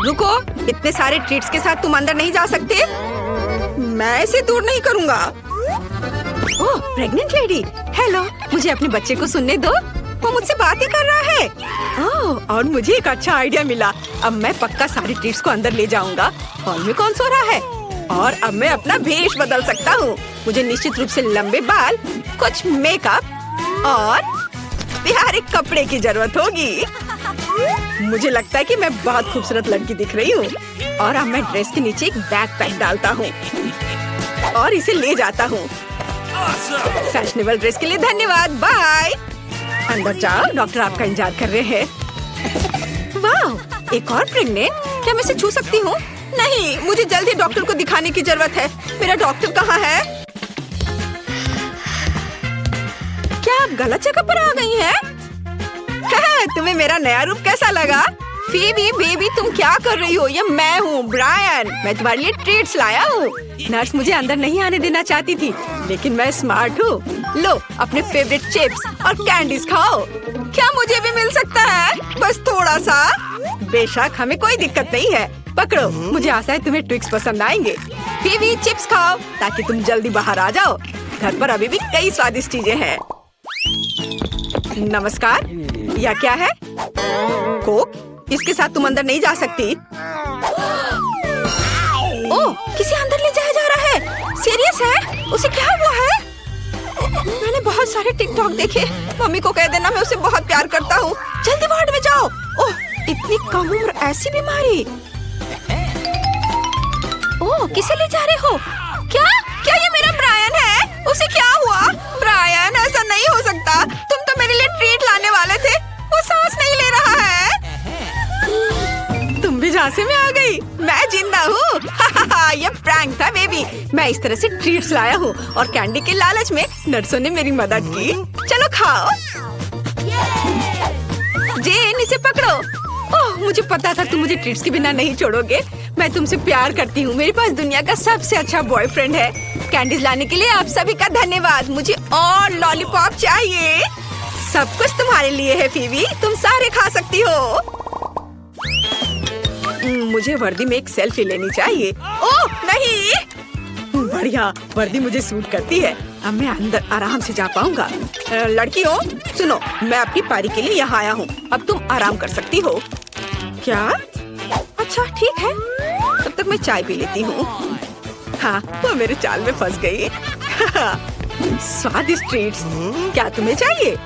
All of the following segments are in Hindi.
रुको, इतने सारे ट्रीट्स के साथ तुम अंदर नहीं जा सकते। मैं इसे दूर नहीं करूँगा। ओह, प्रेग्नेंट लेडी, हेलो। मुझे अपने बच्चे को सुनने दो, वो मुझसे बात ही कर रहा है। ओह, और मुझे एक अच्छा आइडिया मिला। अब मैं पक्का सारी ट्रीट्स को अंदर ले जाऊंगा। हॉल में कौन सो रहा है? और अब मैं अपना भेष बदल सकता हूँ। मुझे निश्चित रूप से लंबे बाल, कुछ मेकअप और प्यारे कपड़े की जरूरत होगी। मुझे लगता है कि मैं बहुत खूबसूरत लड़की दिख रही हूँ। और अब मैं ड्रेस के नीचे एक बैकपैक डालता हूँ और इसे ले जाता हूँ। फैशनेबल ड्रेस के लिए धन्यवाद, बाय। अंदर जाओ, डॉक्टर आपका इंतजार कर रहे हैं। वाह, एक और प्रेग्नेंट। क्या मैं इसे छू सकती हूँ? नहीं, मुझे जल्द ही डॉक्टर को दिखाने की जरूरत है। मेरा डॉक्टर कहाँ है? क्या आप गलत जगह पर आ गई हैं? तुम्हें मेरा नया रूप कैसा लगा? फीबी बेबी, तुम क्या कर रही हो? ये मैं हूँ, ब्रायन। मैं तुम्हारे लिए ट्रीट्स लाया हूँ। नर्स मुझे अंदर नहीं आने देना चाहती थी, लेकिन मैं स्मार्ट हूँ। लो, अपने फेवरेट चिप्स और कैंडीज खाओ। क्या मुझे भी मिल सकता है? बस थोड़ा सा। बेशक, हमें कोई दिक्कत नहीं है। पकड़ो, मुझे आशा है तुम्हें ट्विक्स पसंद आएंगे। फीबी, चिप्स खाओ ताकि तुम जल्दी बाहर आ जाओ। घर पर अभी भी कई स्वादिष्ट चीजें हैं। नमस्कार, यह क्या है? कोक? इसके साथ तुम अंदर नहीं जा सकती। ओह, किसे अंदर ले जाया जा रहा है? सीरियस है? उसे क्या हुआ है? मैंने बहुत सारे टिकटॉक देखे। मम्मी को कह देना मैं उसे बहुत प्यार करता हूँ। जल्दी वार्ड में जाओ। ओह, इतनी कम उम्र, ऐसी बीमारी। ओह, किसे ले जा रहे हो? क्या क्या ये मेरा ब्रायन है? उसे क्या हुआ? ब्रायन, ऐसा नहीं हो सकता। तुम तो मेरे लिए ट्रीट लाने वाले थे। वो सांस नहीं ले रहा है। तुम भी झांसे में आ गई। मैं जिंदा हूँ। ये प्रैंक था बेबी। मैं इस तरह से ट्रीट्स लाया हूँ और कैंडी के लालच में नर्सों ने मेरी मदद की। चलो खाओ। जेन, इसे पकड़ो। ओह, मुझे पता था तुम मुझे ट्रीट्स के बिना नहीं छोड़ोगे। मैं तुमसे प्यार करती हूँ। मेरे पास दुनिया का सबसे अच्छा बॉयफ्रेंड है। कैंडीज लाने के लिए आप सभी का धन्यवाद। मुझे और लॉलीपॉप चाहिए। सब कुछ तुम्हारे लिए है फीबी, तुम सारे खा सकती हो। मुझे वर्दी में एक सेल्फी लेनी चाहिए। ओह नहीं, बढ़िया, वर्दी मुझे सूट करती है। अब मैं अंदर आराम से जा पाऊंगा। लड़कियों, सुनो, मैं अपनी पारी के लिए यहाँ आया हूँ। अब तुम आराम कर सकती हो। क्या? अच्छा, ठीक है। तब तक मैं चाय पी लेती हूँ। हाँ, वो मेरे चाल में फंस गई। स्वादिष्ट ट्रीट्स। क्या तुम्हें चाहिए?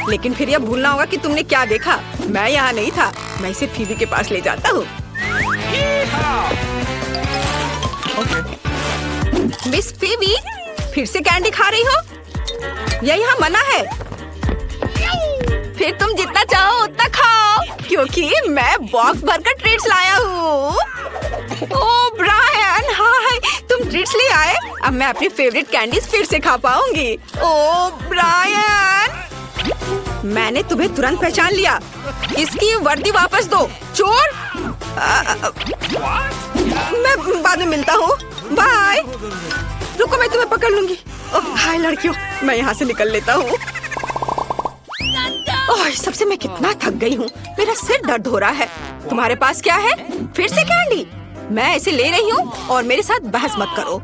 लेकिन फिर यह भूलना होगा कि तुमने क्या देखा। मैं यहाँ नहीं था। मैं इसे फीबी के पास ले जाता हूँ। मिस फीबी, फिर से कैंडी खा रही हो? यह यहाँ मना है। फिर तुम जितना चाहो उतना खाओ, क्योंकि मैं बॉक्स भरकर ट्रीट्स लाया हूँ। ओह ब्रायन, हाय, तुम ट्रीट्स ले आए? अब मैं अपनी फेवरेट कैंडीज फिर से खा पाऊंगी। ओह ब्रायन, मैंने तुम्हें तुरंत पहचान लिया। इसकी वर्दी वापस दो, चोर। मैं बाद में मिलता हूँ, बाय। रुको, मैं तुम्हें पकड़ लूंगी। ओह हाय लड़कियों, मैं यहाँ से निकल लेता हूँ। ओह, सबसे मैं कितना थक गई हूँ। मेरा सिर दर्द हो रहा है। तुम्हारे पास क्या है? फिर से कैंडी? मैं इसे ले रही हूँ और मेरे साथ बहस मत करो।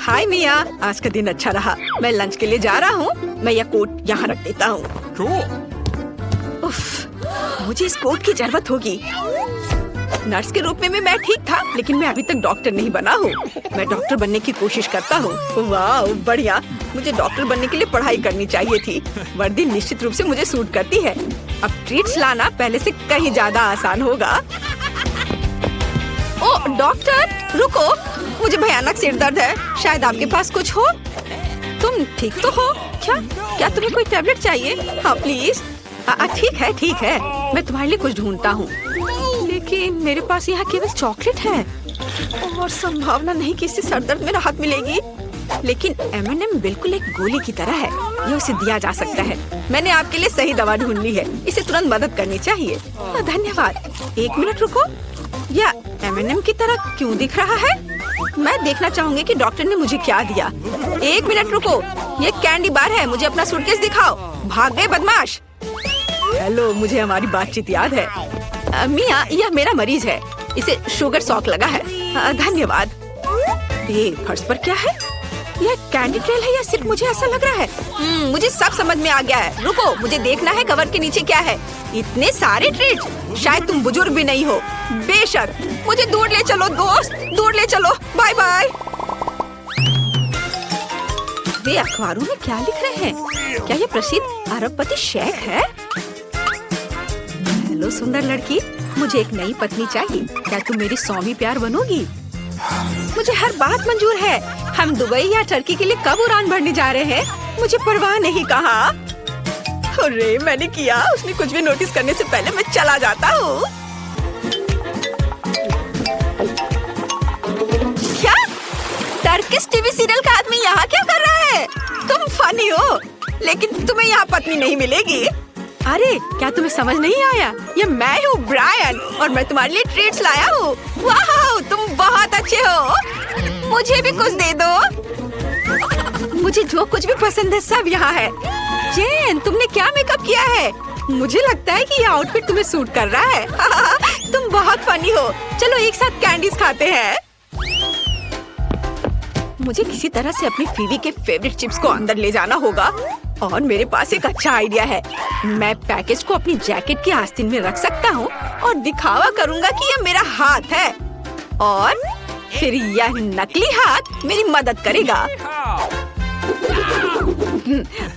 हाय मिया, आज का दिन अच्छा रहा। मैं लंच के लिए जा रहा हूँ। मैं यह कोट यहाँ रख देता हूँ। मुझे इस कोट की जरूरत होगी। नर्स के रूप में मैं ठीक था, लेकिन मैं अभी तक डॉक्टर नहीं बना हूँ। मैं डॉक्टर बनने की कोशिश करता हूँ। वाह बढ़िया, मुझे डॉक्टर बनने के लिए पढ़ाई करनी चाहिए थी। वर्दी निश्चित रूप से मुझे सूट करती है। अब ट्रीट्स लाना पहले से कहीं ज्यादा आसान होगा। ओह डॉक्टर, रुको, मुझे भयानक सिर दर्द है। शायद आपके पास कुछ हो। तुम ठीक तो हो? क्या तुम्हें कोई टैबलेट चाहिए? हाँ प्लीज। ठीक है, मैं तुम्हारे लिए कुछ ढूंढता हूँ। लेकिन मेरे पास यहाँ केवल चॉकलेट है और संभावना नहीं कि इससे सर दर्द में राहत मिलेगी। लेकिन M&M बिल्कुल एक गोली की तरह है, ये उसे दिया जा सकता है। मैंने आपके लिए सही दवा ढूंढ ली है, इसे तुरंत मदद करनी चाहिए। धन्यवाद। एक मिनट रुको, यह M&M की तरह क्यों दिख रहा है? मैं देखना चाहूंगी कि डॉक्टर ने मुझे क्या दिया। एक मिनट रुको, ये कैंडी बार है। मुझे अपना सूटकेस दिखाओ। भाग गए बदमाश। हेलो, मुझे हमारी बातचीत याद है। मिया, यह मेरा मरीज है, इसे शुगर शॉक लगा है। धन्यवाद। ये फर्श पर क्या है? यह कैंडी ट्रेल है या सिर्फ मुझे ऐसा लग रहा है? मुझे सब समझ में आ गया है। रुको, मुझे देखना है कवर के नीचे क्या है। इतने सारे ट्रीट्स, शायद तुम बुजुर्ग भी नहीं हो। बेशक, मुझे दूर ले चलो दोस्त, दूर ले चलो। Bye bye. वे अखबारों में क्या लिख रहे हैं? क्या ये प्रसिद्ध अरबपति शेख है? हेलो सुंदर लड़की, मुझे एक नई पत्नी चाहिए। क्या तुम मेरी 100वीं प्यार बनोगी? मुझे हर बात मंजूर है। हम दुबई या टर्की के लिए कब उड़ान भरने जा रहे हैं? मुझे परवाह नहीं। कहा अरे मैंने किया। उसने कुछ भी नोटिस करने से पहले मैं चला जाता हूँ। क्या टर्किश टीवी सीरियल का आदमी यहाँ क्या कर रहा है? तुम फनी हो, लेकिन तुम्हें यहाँ पत्नी नहीं मिलेगी। अरे क्या तुम्हें समझ नहीं आया? ये मैं हूँ ब्रायन, और मैं तुम्हारे लिए ट्रीट्स लाया हूँ। वाह, तुम बहुत अच्छे हो। मुझे भी कुछ दे दो। मुझे जो कुछ भी पसंद है सब यहाँ है। जेन, तुमने क्या मेकअप किया है? मुझे लगता है कि ये आउटफिट तुम्हें सूट कर रहा है। तुम बहुत फनी हो। चलो एक साथ कैंडीज खाते हैं। मुझे किसी तरह से अपनी फीवी के फेवरेट चिप्स को अंदर ले जाना होगा, और मेरे पास एक अच्छा आइडिया है। मैं पैकेज को अपनी जैकेट के आस्तीन में रख सकता हूँ और दिखावा करूँगा कि ये मेरा हाथ है, और फिर यह नकली हाथ मेरी मदद करेगा।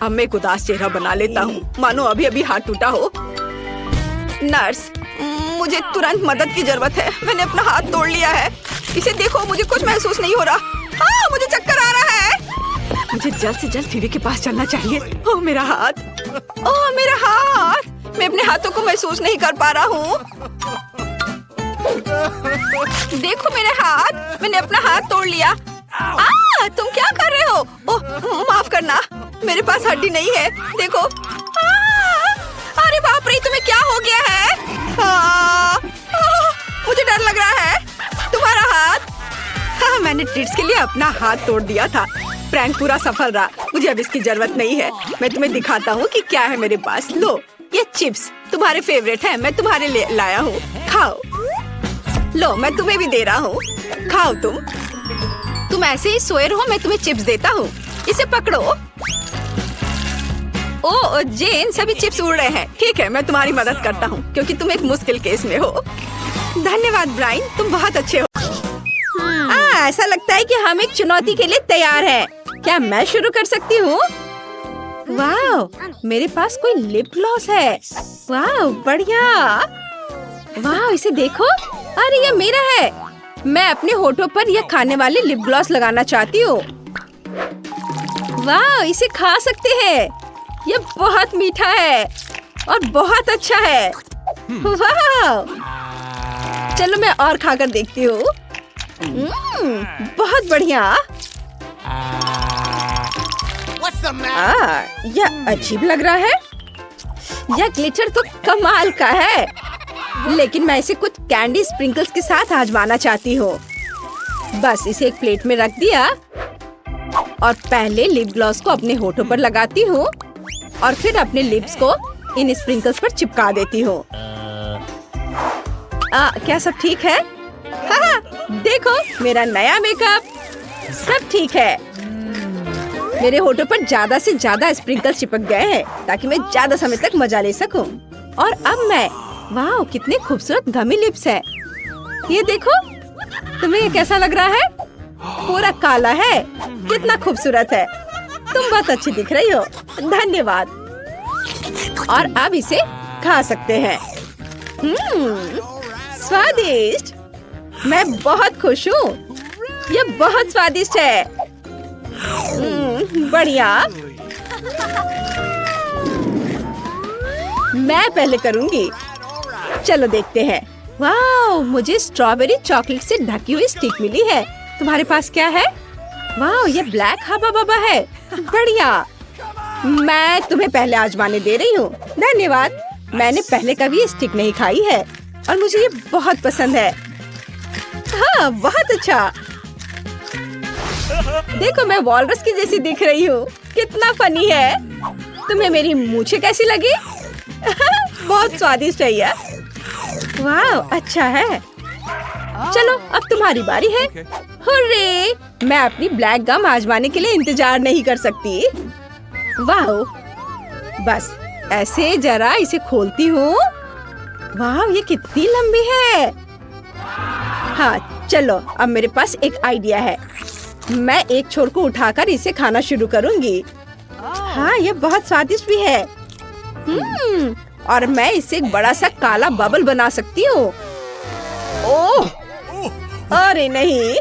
अब मैं एक उदास चेहरा बना लेता हूँ, मानो अभी अभी हाथ टूटा हो। नर्स, मुझे तुरंत मदद की जरूरत है। मैंने अपना हाथ तोड़ लिया है। इसे देखो, मुझे कुछ महसूस नहीं हो रहा। मुझे चक्कर आ रहा है। मुझे जल्द से जल्द फीवी के पास चलना चाहिए। ओह मेरा हाथ, ओह मेरा हाथ। मैं अपने हाथों को महसूस नहीं कर पा रहा हूँ। देखो मेरे हाथ, मैंने अपना हाथ तोड़ लिया। तुम क्या कर रहे हो? ओह माफ करना, मेरे पास हड्डी नहीं है। देखो। अरे बाप रे, तुम्हें क्या हो गया है? मुझे डर लग रहा है। तुम्हारा हाथ। मैंने ट्रीट्स के लिए अपना हाथ तोड़ दिया था। प्रैंक पूरा सफल रहा। मुझे अब इसकी जरूरत नहीं है। मैं तुम्हें दिखाता हूँ कि क्या है मेरे पास। लो, ये चिप्स तुम्हारे फेवरेट हैं, मैं तुम्हारे लिए लाया हूँ। खाओ। लो, मैं तुम्हें भी दे रहा हूँ, खाओ। तुम ऐसे ही सोए रहो, मैं तुम्हें चिप्स देता हूँ। इसे पकड़ो। ओ जेन, सभी चिप्स उड़ रहे हैं। ठीक है, मैं तुम्हारी मदद करता हूँ, क्योंकि तुम एक मुश्किल केस में हो। धन्यवाद ब्रायन, तुम बहुत अच्छे हो। ऐसा लगता है कि हम एक चुनौती के लिए तैयार हैं। क्या मैं शुरू कर सकती हूँ? वाह, मेरे पास कोई लिप ग्लॉस है। वाह बढ़िया। वाह, इसे देखो। अरे ये मेरा है। मैं अपने होठों पर यह खाने वाले लिप ग्लॉस लगाना चाहती हूँ। वाह, इसे खा सकते हैं। यह बहुत मीठा है और बहुत अच्छा है। वाह, चलो मैं और खाकर देखती हूँ। बहुत बढ़िया। यह अजीब लग रहा है। यह ग्लिटर तो कमाल का है, लेकिन मैं इसे कुछ कैंडी स्प्रिंकल्स के साथ आजमाना चाहती हूँ। बस इसे एक प्लेट में रख दिया, और पहले लिप ग्लॉस को अपने होठों पर लगाती हूँ, और फिर अपने लिप्स को इन स्प्रिंकल्स पर चिपका देती हूँ। क्या सब ठीक है? हाँ, देखो मेरा नया मेकअप। सब ठीक है। मेरे होठों पर ज्यादा से ज्यादा स्प्रिंकल चिपक गए हैं, ताकि मैं ज्यादा समय तक मजा ले सकूं। और अब मैं, वाह कितने खूबसूरत गमी लिप्स है। ये देखो, तुम्हें ये कैसा लग रहा है? पूरा काला है। कितना खूबसूरत है। तुम बहुत अच्छी दिख रही हो। धन्यवाद। और अब इसे खा सकते हैं। स्वादिष्ट। मैं बहुत खुश हूँ। ये बहुत स्वादिष्ट है। बढ़िया। मैं पहले करूँगी। चलो देखते हैं। वाह, मुझे स्ट्रॉबेरी चॉकलेट से ढकी हुई स्टिक मिली है। तुम्हारे पास क्या है? वाह, ये ब्लैक हबा बबा है। बढ़िया। मैं तुम्हें पहले आजमाने दे रही हूँ। धन्यवाद। मैंने पहले कभी स्टिक नहीं खाई है, और मुझे ये बहुत पसंद है। हाँ, बहुत अच्छा। देखो, मैं वॉलरस की जैसी दिख रही हूँ। कितना फनी है। तुम्हें मेरी मूछें कैसी लगी? बहुत स्वादिष्ट है यह। वाह, अच्छा है। चलो अब तुम्हारी बारी है। हुर्रे! मैं अपनी ब्लैक गम आजमाने के लिए इंतजार नहीं कर सकती। वाह, बस ऐसे जरा इसे खोलती हूँ। वाह, ये कितनी लंबी है। हाँ, चलो अब मेरे पास एक आइडिया है। मैं एक छोर को उठाकर इसे खाना शुरू करूँगी। हाँ, ये बहुत स्वादिष्ट भी है। और मैं इसे एक बड़ा सा काला बबल बना सकती हूँ। ओह, अरे नहीं।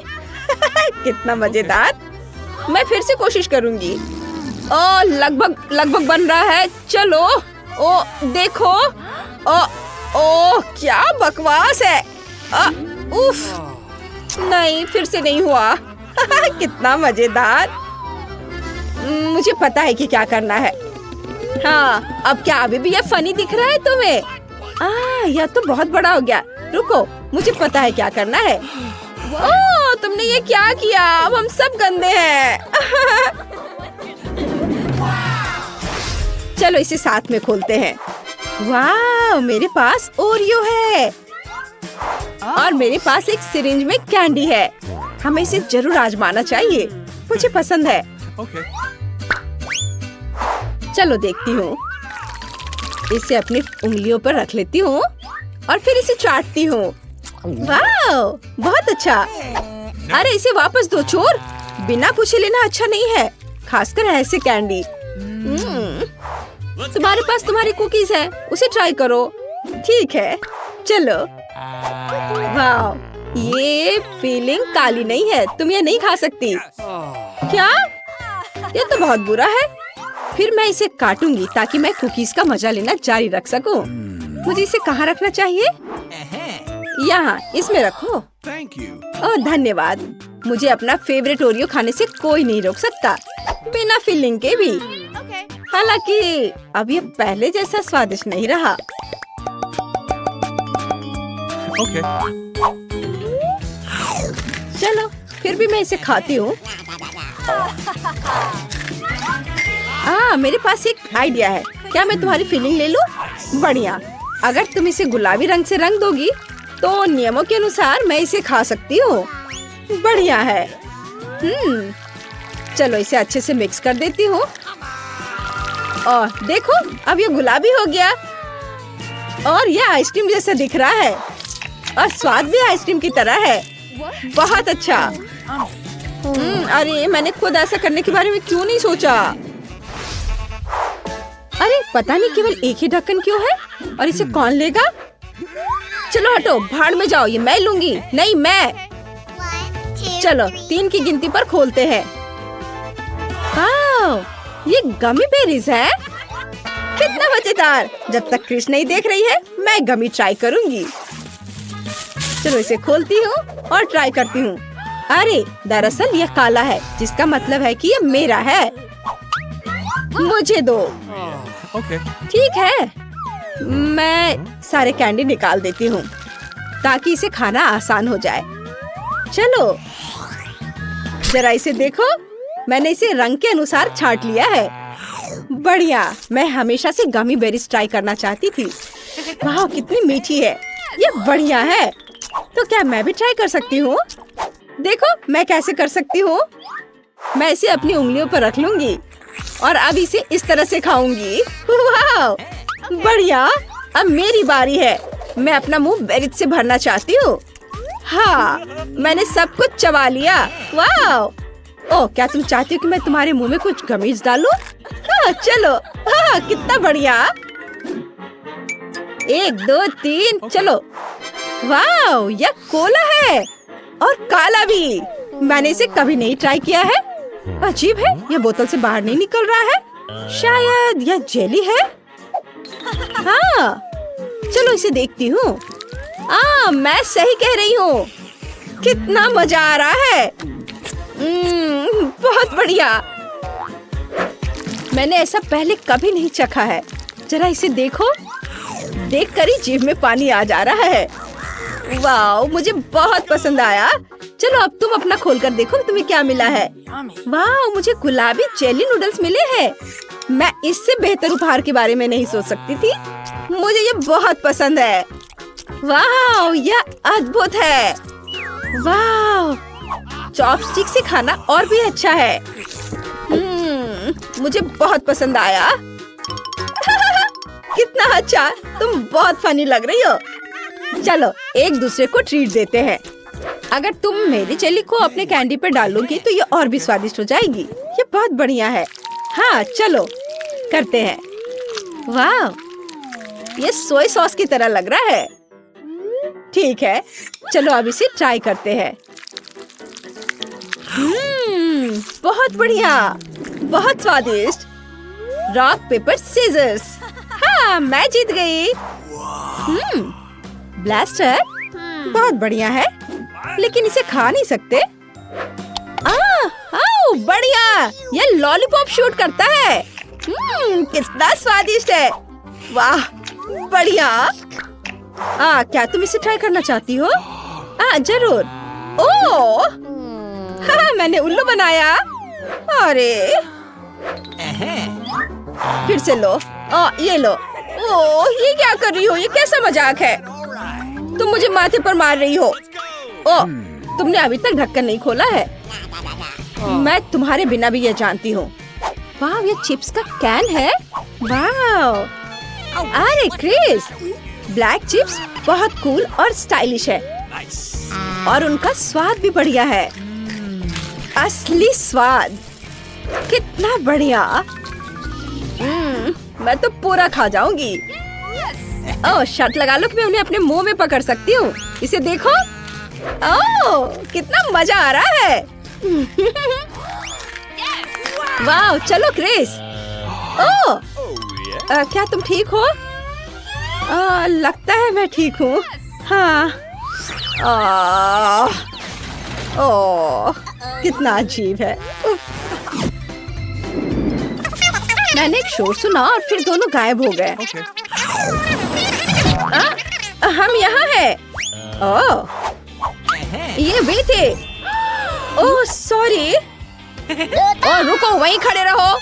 कितना मजेदार। मैं फिर से कोशिश करूँगी। ओ, लगभग बन रहा है। चलो, ओ देखो। ओ, क्या बकवास है। उफ, नहीं, फिर से नहीं हुआ। कितना मजेदार। मुझे पता है कि क्या करना है। हाँ, अब क्या अभी भी ये फनी दिख रहा है तुम्हें? यह तो बहुत बड़ा हो गया। रुको, मुझे पता है क्या करना है। ओह, तुमने ये क्या किया? अब हम सब गंदे हैं। चलो इसे साथ में खोलते हैं। वाह, मेरे पास ओरियो है और मेरे पास एक सिरिंज में कैंडी है। हमें इसे जरूर आजमाना चाहिए। मुझे पसंद है। चलो देखती हूँ। इसे अपनी उंगलियों पर रख लेती हूँ और फिर इसे चाटती हूँ। वाह, बहुत अच्छा। अरे इसे वापस दो चोर। बिना पूछे लेना अच्छा नहीं है, खासकर ऐसे कैंडी। तुम्हारे पास तुम्हारी कुकीज है, उसे ट्राई करो। ठीक है, चलो। वाह, ये फीलिंग काली नहीं है। तुम ये नहीं खा सकती। क्या? ये तो बहुत बुरा है। फिर मैं इसे काटूंगी ताकि मैं कुकीज का मजा लेना जारी रख सकूं। मुझे इसे कहाँ रखना चाहिए? यहाँ, इसमें रखो। ओह, धन्यवाद। मुझे अपना फेवरेट ओरियो खाने से कोई नहीं रोक सकता, बिना फीलिंग के भी। हालांकि अब ये पहले जैसा स्वादिष्ट नहीं रहा। चलो, फिर भी मैं इसे खाती हूँ। मेरे पास एक आइडिया है। क्या मैं तुम्हारी फीलिंग ले लूं? बढ़िया। अगर तुम इसे गुलाबी रंग से रंग दोगी तो नियमों के अनुसार मैं इसे खा सकती हूँ। बढ़िया है। चलो इसे अच्छे से मिक्स कर देती हूँ। और देखो, अब ये गुलाबी हो गया और ये आइसक्रीम जैसा दिख रहा है और स्वाद भी आइसक्रीम की तरह है। बहुत अच्छा। अरे मैंने खुद ऐसा करने के बारे में क्यों नहीं सोचा? अरे पता नहीं केवल एक ही ढक्कन क्यों है और इसे कौन लेगा? चलो हटो, भाड़ में जाओ। ये मैं लूंगी। नहीं, मैं। चलो 3 की गिनती पर खोलते हैं। ये गमी बेरीज है। कितना मजेदार। जब तक क्रिश नहीं देख रही है मैं गमी ट्राई करूंगी। चलो इसे खोलती हूँ और ट्राई करती हूँ। अरे दरअसल यह काला है, जिसका मतलब है कि ये मेरा है। मुझे दो। ठीक है, मैं सारे कैंडी निकाल देती हूँ ताकि इसे खाना आसान हो जाए। चलो जरा इसे देखो, मैंने इसे रंग के अनुसार छांट लिया है। बढ़िया। मैं हमेशा से गमी बेरीज ट्राई करना चाहती थी। वाह, कितनी मीठी है। ये बढ़िया है। तो क्या मैं भी ट्राई कर सकती हूँ? देखो मैं कैसे कर सकती हूँ। मैं इसे अपनी उंगलियों पर रख लूंगी और अब इसे इस तरह से खाऊंगी। वाह, बढ़िया। अब मेरी बारी है। मैं अपना मुंह बेरीज से भरना चाहती हूँ। हाँ, मैंने सब कुछ चबा लिया। वाह। ओह, क्या तुम चाहती हो कि मैं तुम्हारे मुंह में कुछ गमीज डालूं? हाँ, चलो। हाँ, कितना बढ़िया। 1 2 3, चलो। वाह, यह कोला है और काला भी। मैंने इसे कभी नहीं ट्राई किया है। अजीब है, यह बोतल से बाहर नहीं निकल रहा है। शायद यह जेली है। हाँ, चलो इसे देखती हूँ। मैं सही कह रही हूँ। कितना मजा आ रहा है। बहुत बढ़िया। मैंने ऐसा पहले कभी नहीं चखा है। जरा इसे देखो, देखकर ही जीभ में पानी आ जा रहा है। वाह, मुझे बहुत पसंद आया। चलो अब तुम अपना खोलकर देखो तुम्हें क्या मिला है। वाह, मुझे गुलाबी जेली नूडल्स मिले हैं। मैं इससे बेहतर उपहार के बारे में नहीं सोच सकती थी। मुझे ये बहुत पसंद है। वाह, यह अद्भुत है। वाह, चॉपस्टिक से खाना और भी अच्छा है। मुझे बहुत पसंद आया। कितना अच्छा, तुम बहुत फनी लग रही हो। चलो एक दूसरे को ट्रीट देते हैं। अगर तुम मेरी जेली को अपने कैंडी पे डालोगी तो ये और भी स्वादिष्ट हो जाएगी। ये बहुत बढ़िया है। हाँ चलो करते हैं। वाह, ये सोया सॉस की तरह लग रहा है। ठीक है, चलो अब इसे ट्राई करते हैं। बहुत बढ़िया, बहुत स्वादिष्ट। Rock paper scissors. हाँ, मैं जीत गई। ब्लास्टर बहुत बढ़िया है, लेकिन इसे खा नहीं सकते। बढ़िया, ये लॉलीपॉप शूट करता है। कितना स्वादिष्ट है। वाह, बढ़िया। क्या तुम इसे ट्राई करना चाहती हो? जरूर। ओह, मैंने उल्लू बनाया। अरे, फिर से लो। ये लो। ओह, ये क्या कर रही हो? ये कैसा मजाक है? तुम मुझे माथे पर मार रही हो। ओह, तुमने अभी तक ढक्कन नहीं खोला है। मैं तुम्हारे बिना भी ये जानती हूँ। वाह, ये चिप्स का कैन है। वाह, अरे क्रिस, ब्लैक चिप्स बहुत कूल और स्टाइलिश है। और उनका स्वाद भी बढ़िया है। असली स्वाद। कितना बढ़िया। मैं तो पूरा खा जाऊंगी। ओह, शर्त लगा लो कि मैं उन्हें अपने मुंह में पकड़ सकती हूँ। इसे देखो। ओह, कितना मजा आ रहा है। वाह, चलो क्रिस। ओह, क्या तुम ठीक हो? लगता है मैं ठीक हूँ। हाँ। ओह, कितना अजीब है। मैंने एक शोर सुना और फिर दोनों गायब हो गए। हम यहाँ हैं। ओह, ये वे थे। Oh sorry. रुको, वहीं खड़े रहो।